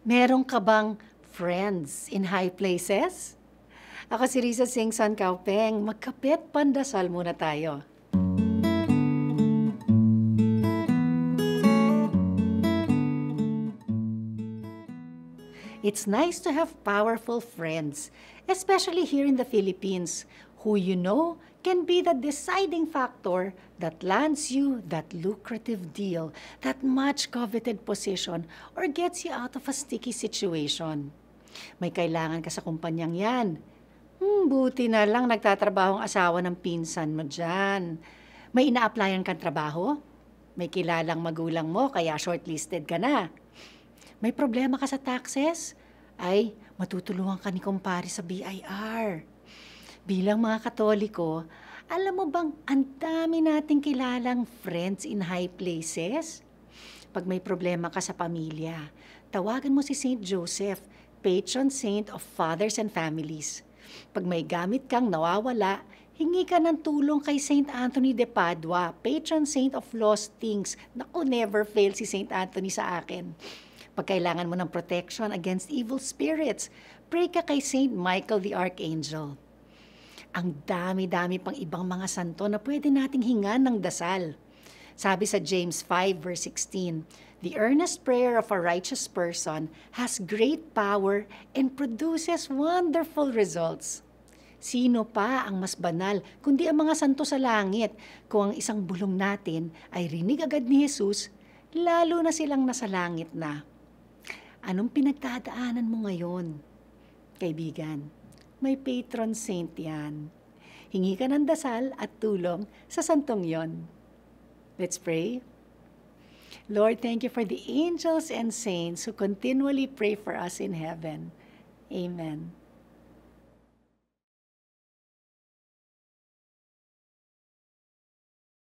Meron ka bang friends in high places? Ako si Risa Singh San Kaupeng. Magkapit pandasal muna tayo. It's nice to have powerful friends, especially here in the Philippines, who you know can be the deciding factor that lands you that lucrative deal, that much coveted position, or gets you out of a sticky situation. May kailangan ka sa kumpanyang yan. Buti na lang nagtatrabaho ang asawa ng pinsan mo dyan. May ina-applyan kang trabaho? May kilalang magulang mo kaya shortlisted ka na. May problema ka sa taxes? Ay, matutulungan ka ni kumpare sa BIR. Bilang mga Katoliko, alam mo bang ang dami nating kilalang friends in high places? Pag may problema ka sa pamilya, tawagan mo si Saint Joseph, patron saint of fathers and families. Pag may gamit kang nawawala, hingi ka ng tulong kay Saint Anthony de Padua, patron saint of lost things. Naku, never fail si Saint Anthony sa akin. Pag kailangan mo ng protection against evil spirits, pray ka kay Saint Michael the Archangel. Ang dami-dami pang ibang mga santo na pwede nating hingan ng dasal. Sabi sa James 5 verse 16, "The earnest prayer of a righteous person has great power and produces wonderful results." Sino pa ang mas banal kundi ang mga santo sa langit? Kung ang isang bulong natin ay rinig agad ni Jesus, lalo na silang nasa langit na. Anong pinagdadaanan mo ngayon? Kaibigan, may patron saint yan. Hingi ka ng dasal at tulong sa santong yon. Let's pray. Lord, thank you for the angels and saints who continually pray for us in heaven. Amen.